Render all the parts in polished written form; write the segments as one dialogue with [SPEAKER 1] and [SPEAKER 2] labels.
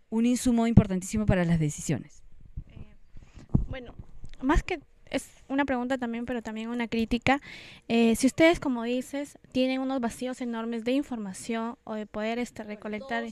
[SPEAKER 1] un insumo importantísimo para las decisiones.
[SPEAKER 2] Bueno, más que es una pregunta también, pero también una crítica. Si ustedes, como dices, tienen unos vacíos enormes de información o de poder recolectar,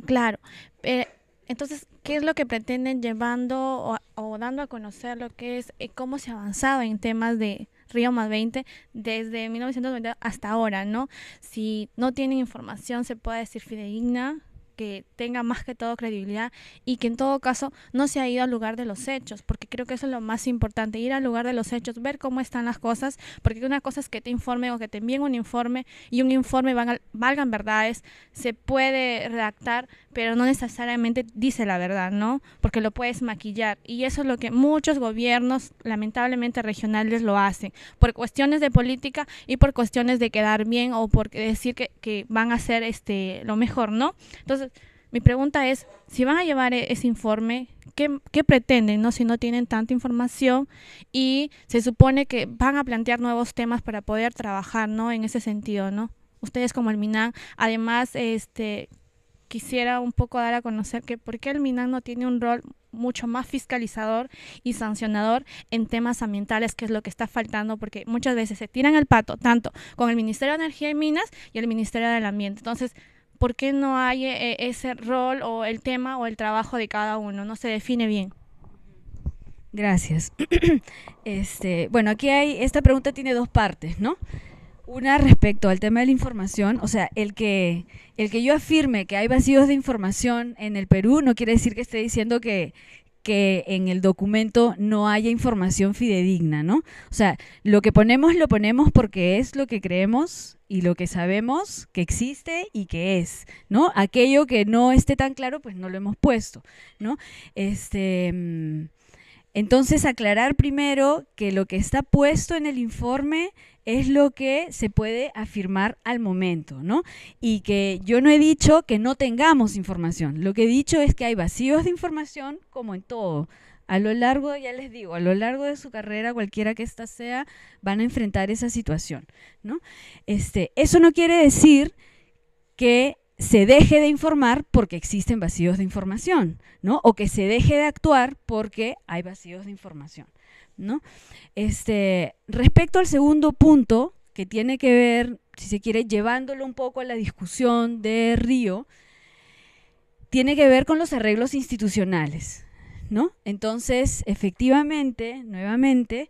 [SPEAKER 2] claro, eh, entonces, ¿qué es lo que pretenden llevando o dando a conocer lo que es cómo se ha avanzado en temas de Río más 20 desde 1990 hasta ahora, ¿no? Si no tienen información, se puede decir fidedigna, que tenga más que todo credibilidad y que en todo caso no se ha ido al lugar de los hechos, porque creo que eso es lo más importante, ir al lugar de los hechos, ver cómo están las cosas, porque una cosa es que te informen o que te envíen un informe y un informe valgan verdades, se puede redactar, pero no necesariamente dice la verdad, ¿no? Porque lo puedes maquillar y eso es lo que muchos gobiernos, lamentablemente regionales, lo hacen, por cuestiones de política y por cuestiones de quedar bien o por decir que van a hacer lo mejor, ¿no? Entonces, mi pregunta es, si van a llevar ese informe, ¿qué pretenden, no? Si no tienen tanta información y se supone que van a plantear nuevos temas para poder trabajar, ¿no? En ese sentido, ¿no? Ustedes como el MINAN, además, quisiera un poco dar a conocer que por qué el MINAN no tiene un rol mucho más fiscalizador y sancionador en temas ambientales, que es lo que está faltando, porque muchas veces se tiran el pato tanto con el Ministerio de Energía y Minas y el Ministerio del Ambiente. Entonces, ¿por qué no hay ese rol o el tema o el trabajo de cada uno? No se define bien.
[SPEAKER 1] Gracias. Bueno, aquí esta pregunta tiene dos partes, ¿no? Una respecto al tema de la información, o sea, el que yo afirme que hay vacíos de información en el Perú no quiere decir que esté diciendo que en el documento no haya información fidedigna, ¿no? O sea, lo que ponemos lo ponemos porque es lo que creemos y lo que sabemos que existe y que es, ¿no? Aquello que no esté tan claro, pues no lo hemos puesto, ¿no? Este... Entonces, aclarar primero que lo que está puesto en el informe es lo que se puede afirmar al momento, ¿no? Y que yo no he dicho que no tengamos información. Lo que he dicho es que hay vacíos de información, como en todo. A lo largo, ya les digo, a lo largo de su carrera, cualquiera que ésta sea, van a enfrentar esa situación, ¿no? Eso no quiere decir que se deje de informar porque existen vacíos de información, ¿no? O que se deje de actuar porque hay vacíos de información, ¿no? Respecto al segundo punto, que tiene que ver, si se quiere, llevándolo un poco a la discusión de Río, tiene que ver con los arreglos institucionales, ¿no? Entonces, efectivamente, nuevamente,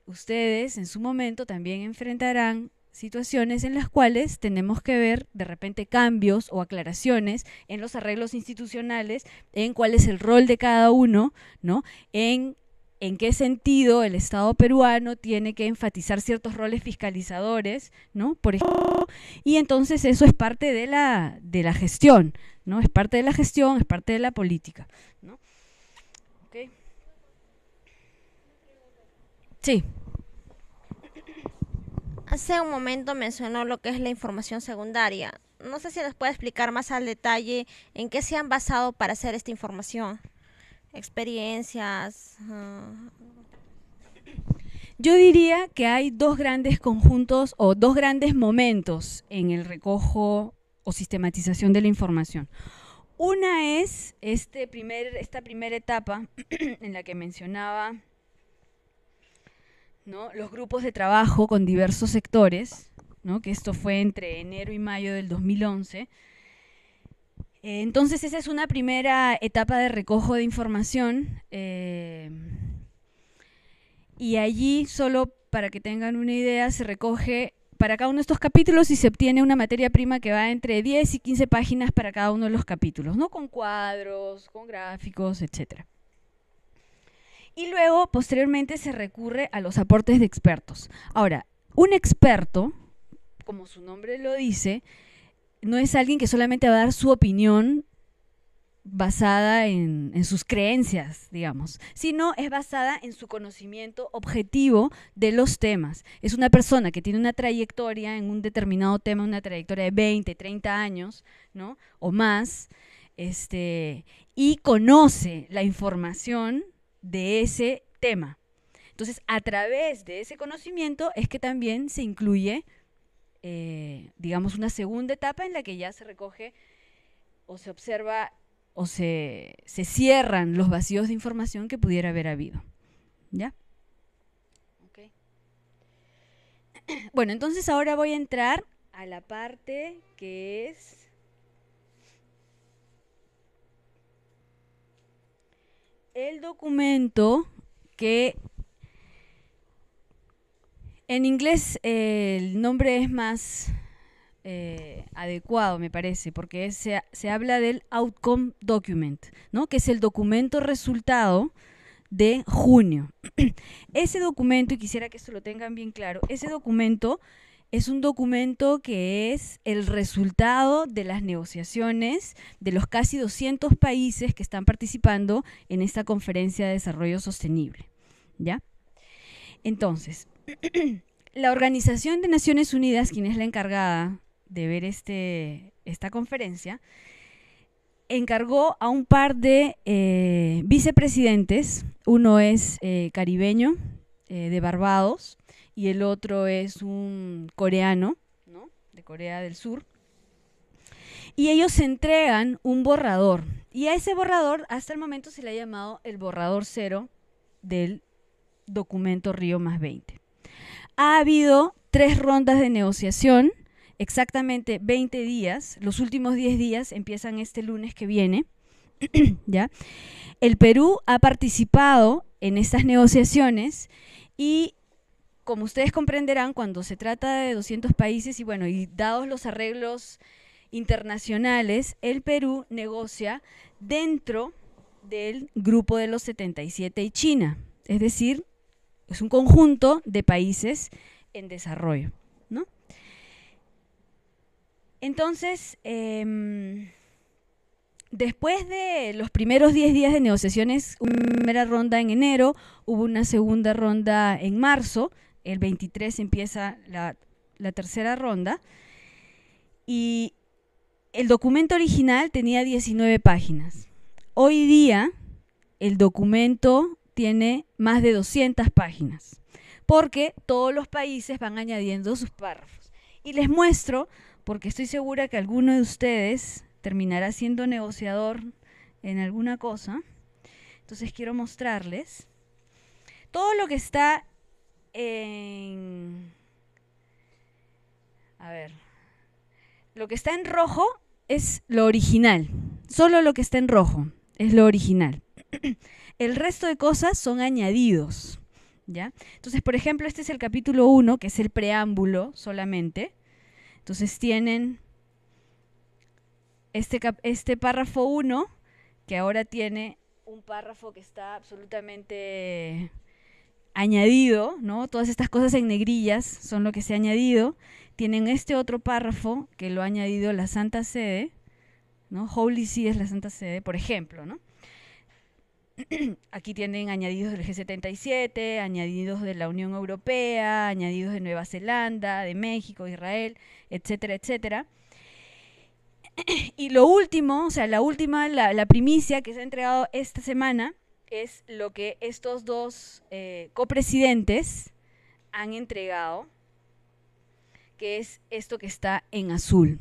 [SPEAKER 1] ustedes en su momento también enfrentarán situaciones en las cuales tenemos que ver de repente cambios o aclaraciones en los arreglos institucionales, en cuál es el rol de cada uno, ¿no? En qué sentido el Estado peruano tiene que enfatizar ciertos roles fiscalizadores, ¿no? Por ejemplo, y entonces eso es parte de la gestión, ¿no? Es parte de la gestión, es parte de la política, ¿no? Okay. Sí.
[SPEAKER 3] Hace un momento mencionó lo que es la información secundaria. No sé si nos puede explicar más al detalle en qué se han basado para hacer esta información. Experiencias.
[SPEAKER 1] Yo diría que hay dos grandes conjuntos o dos grandes momentos en el recojo o sistematización de la información. Una es esta primera etapa en la que mencionaba, ¿no? Los grupos de trabajo con diversos sectores, ¿no? Que esto fue entre enero y mayo del 2011. Entonces esa es una primera etapa de recojo de información. Y allí, solo para que tengan una idea, se recoge para cada uno de estos capítulos y se obtiene una materia prima que va entre 10 y 15 páginas para cada uno de los capítulos, ¿no? Con cuadros, con gráficos, etc. Y luego, posteriormente, se recurre a los aportes de expertos. Ahora, un experto, como su nombre lo dice, no es alguien que solamente va a dar su opinión basada en sus creencias, digamos, sino es basada en su conocimiento objetivo de los temas. Es una persona que tiene una trayectoria en un determinado tema, una trayectoria de 20, 30 años, ¿no? O más, y conoce la información de ese tema. Entonces, a través de ese conocimiento es que también se incluye, digamos, una segunda etapa en la que ya se recoge o se observa o se cierran los vacíos de información que pudiera haber habido. ¿Ya? Okay. Bueno, entonces ahora voy a entrar a la parte que es el documento que en inglés el nombre es más adecuado, me parece, porque se habla del Outcome Document, ¿no? Que es el documento resultado de junio. Ese documento, y quisiera que esto lo tengan bien claro, ese documento es un documento que es el resultado de las negociaciones de los casi 200 países que están participando en esta conferencia de desarrollo sostenible, ¿ya? Entonces, la Organización de Naciones Unidas, quien es la encargada de ver esta conferencia, encargó a un par de vicepresidentes. Uno es caribeño, de Barbados, y el otro es un coreano, ¿no? De Corea del Sur. Y ellos entregan un borrador. Y a ese borrador, hasta el momento, se le ha llamado el borrador cero del documento Río más 20. Ha habido 3 rondas de negociación, exactamente 20 días. Los últimos 10 días empiezan este lunes que viene. ¿Ya? El Perú ha participado en estas negociaciones y, como ustedes comprenderán, cuando se trata de 200 países y bueno, y dados los arreglos internacionales, el Perú negocia dentro del grupo de los 77 y China. Es decir, es un conjunto de países en desarrollo, ¿no? Entonces, después de los primeros 10 días de negociaciones, una primera ronda en enero, hubo una segunda ronda en marzo, el 23 empieza la tercera ronda, y el documento original tenía 19 páginas. Hoy día el documento tiene más de 200 páginas, porque todos los países van añadiendo sus párrafos. Y les muestro, porque estoy segura que alguno de ustedes terminará siendo negociador en alguna cosa. Entonces quiero mostrarles todo lo que está en... A ver, lo que está en rojo es lo original. Solo lo que está en rojo es lo original. El resto de cosas son añadidos, ¿ya? Entonces, por ejemplo, este es el capítulo 1, que es el preámbulo solamente. Entonces tienen este párrafo 1, que ahora tiene un párrafo que está absolutamente añadido, ¿no? Todas estas cosas en negrillas son lo que se ha añadido. Tienen este otro párrafo que lo ha añadido la Santa Sede, ¿no? Holy See es la Santa Sede, por ejemplo, ¿no? Aquí tienen añadidos del G77, añadidos de la Unión Europea, añadidos de Nueva Zelanda, de México, Israel, etcétera, etcétera. Y lo último, o sea, la primicia que se ha entregado esta semana es lo que estos dos copresidentes han entregado, que es esto que está en azul.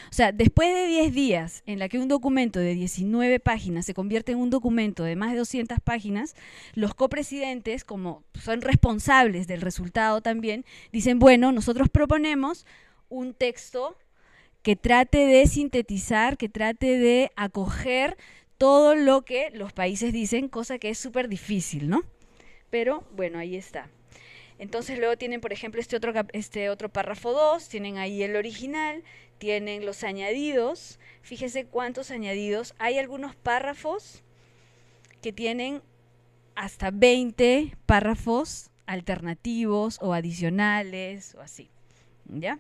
[SPEAKER 1] O sea, después de 10 días en la que un documento de 19 páginas se convierte en un documento de más de 200 páginas, los copresidentes, como son responsables del resultado también, dicen, bueno, nosotros proponemos un texto que trate de sintetizar, que trate de acoger todo lo que los países dicen, cosa que es súper difícil, ¿no? Pero, bueno, ahí está. Entonces luego tienen, por ejemplo, este otro párrafo 2, tienen ahí el original, tienen los añadidos. Fíjese cuántos añadidos. Hay algunos párrafos que tienen hasta 20 párrafos alternativos o adicionales o así, ¿ya?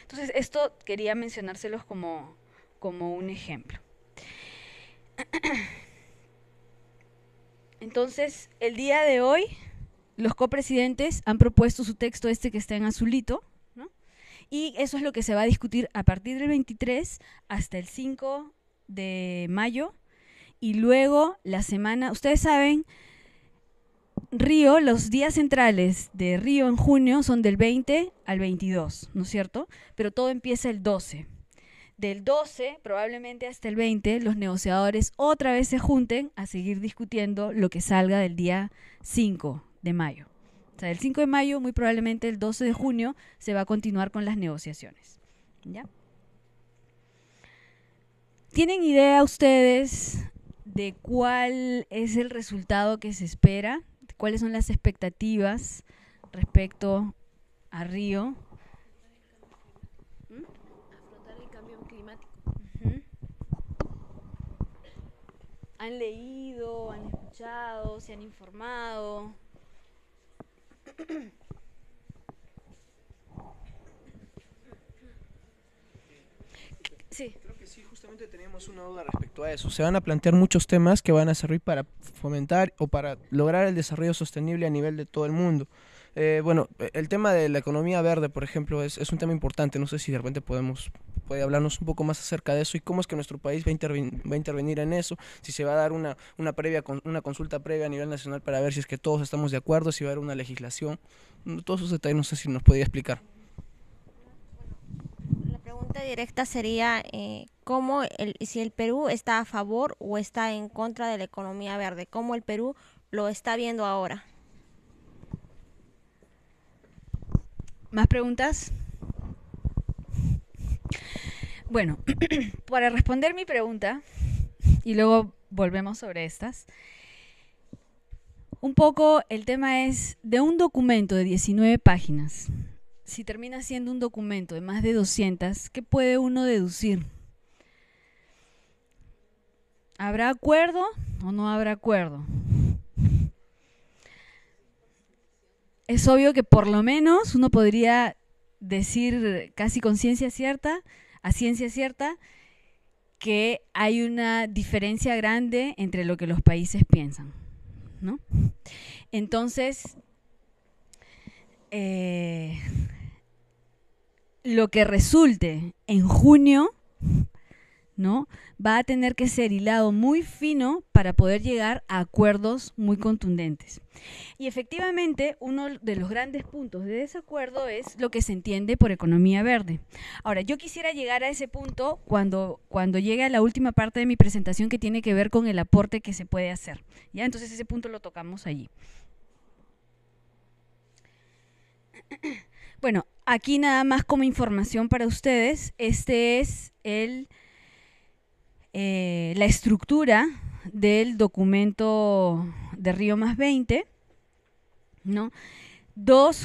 [SPEAKER 1] Entonces esto quería mencionárselos como un ejemplo. Entonces, el día de hoy, los copresidentes han propuesto su texto que está en azulito, ¿no? Y eso es lo que se va a discutir a partir del 23 hasta el 5 de mayo. Y luego la semana, ustedes saben, Río, los días centrales de Río en junio son del 20 al 22, ¿no es cierto? Pero todo empieza el 12. Del 12 probablemente hasta el 20 los negociadores otra vez se junten a seguir discutiendo lo que salga del día 5 de mayo. O sea, el 5 de mayo, muy probablemente el 12 de junio, se va a continuar con las negociaciones. ¿Ya? ¿Tienen idea ustedes de cuál es el resultado que se espera? ¿Cuáles son las expectativas respecto a Río?
[SPEAKER 4] Afrontar el cambio climático.
[SPEAKER 1] Uh-huh. ¿Han leído, han escuchado, se han informado? Sí.
[SPEAKER 5] Creo que sí, justamente teníamos una duda respecto a eso. Se van a plantear muchos temas que van a servir para fomentar o para lograr el desarrollo sostenible a nivel de todo el mundo. Bueno, el tema de la economía verde, por ejemplo, es un tema importante. No sé si de repente puede hablarnos un poco más acerca de eso y cómo es que nuestro país va a intervenir en eso, si se va a dar una consulta previa a nivel nacional para ver si es que todos estamos de acuerdo, si va a haber una legislación. Todos esos detalles no sé si nos podía explicar.
[SPEAKER 3] La pregunta directa sería si el Perú está a favor o está en contra de la economía verde, cómo el Perú lo está viendo ahora.
[SPEAKER 1] ¿Más preguntas? Bueno, para responder mi pregunta, y luego volvemos sobre estas, un poco el tema es de un documento de 19 páginas. Si termina siendo un documento de más de 200, ¿qué puede uno deducir? ¿Habrá acuerdo o no habrá acuerdo? Es obvio que por lo menos uno podría decir casi con ciencia cierta, a ciencia cierta, que hay una diferencia grande entre lo que los países piensan, ¿no? Entonces, lo que resulte en junio, ¿no?, va a tener que ser hilado muy fino para poder llegar a acuerdos muy contundentes. Y efectivamente, uno de los grandes puntos de desacuerdo es lo que se entiende por economía verde. Ahora, yo quisiera llegar a ese punto cuando llegue a la última parte de mi presentación, que tiene que ver con el aporte que se puede hacer, ¿ya? Entonces ese punto lo tocamos allí. Bueno, aquí nada más como información para ustedes, este es la estructura del documento de Río +20, ¿no?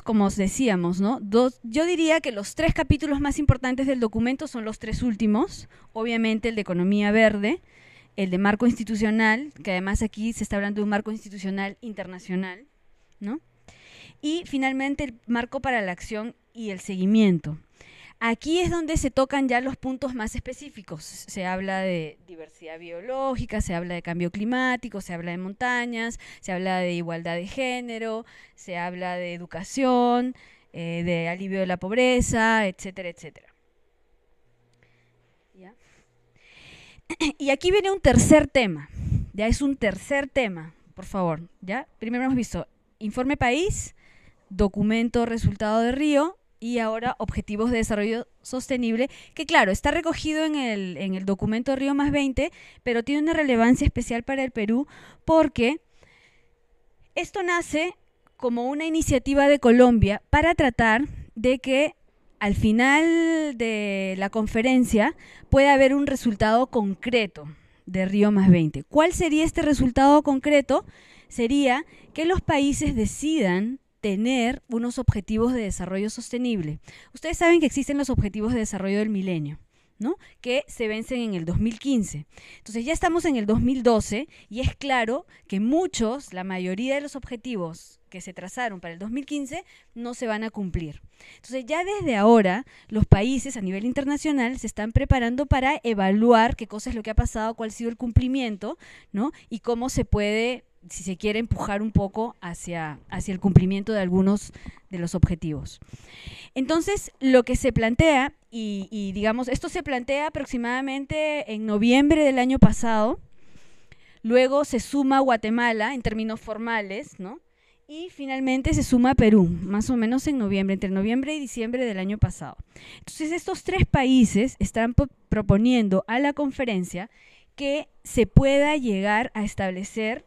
[SPEAKER 1] Como os decíamos, ¿no? Yo diría que los 3 capítulos más importantes del documento son los 3 últimos, obviamente el de economía verde, el de marco institucional, que además aquí se está hablando de un marco institucional internacional, ¿no? Y finalmente el marco para la acción y el seguimiento. Aquí es donde se tocan ya los puntos más específicos. Se habla de diversidad biológica, se habla de cambio climático, se habla de montañas, se habla de igualdad de género, se habla de educación, de alivio de la pobreza, etcétera, etcétera. ¿Ya? Y aquí viene un tercer tema. Ya es un tercer tema, por favor. ¿Ya? Primero hemos visto informe país, documento resultado de Río, y ahora objetivos de desarrollo sostenible, que claro, está recogido en el documento Río +20, pero tiene una relevancia especial para el Perú porque esto nace como una iniciativa de Colombia para tratar de que al final de la conferencia pueda haber un resultado concreto de Río +20. ¿Cuál sería este resultado concreto? Sería que los países decidan tener unos objetivos de desarrollo sostenible. Ustedes saben que existen los objetivos de desarrollo del milenio, ¿no?, que se vencen en el 2015. Entonces ya estamos en el 2012 y es claro que la mayoría de los objetivos que se trazaron para el 2015 no se van a cumplir. Entonces ya desde ahora los países a nivel internacional se están preparando para evaluar qué cosa es lo que ha pasado, cuál ha sido el cumplimiento, ¿no?, y cómo se puede, si se quiere, empujar un poco hacia el cumplimiento de algunos de los objetivos. Entonces, lo que se plantea, y digamos, esto se plantea aproximadamente en noviembre del año pasado, luego se suma Guatemala en términos formales, ¿no?, y finalmente se suma Perú, más o menos en noviembre, entre noviembre y diciembre del año pasado. Entonces estos 3 países están proponiendo a la conferencia que se pueda llegar a establecer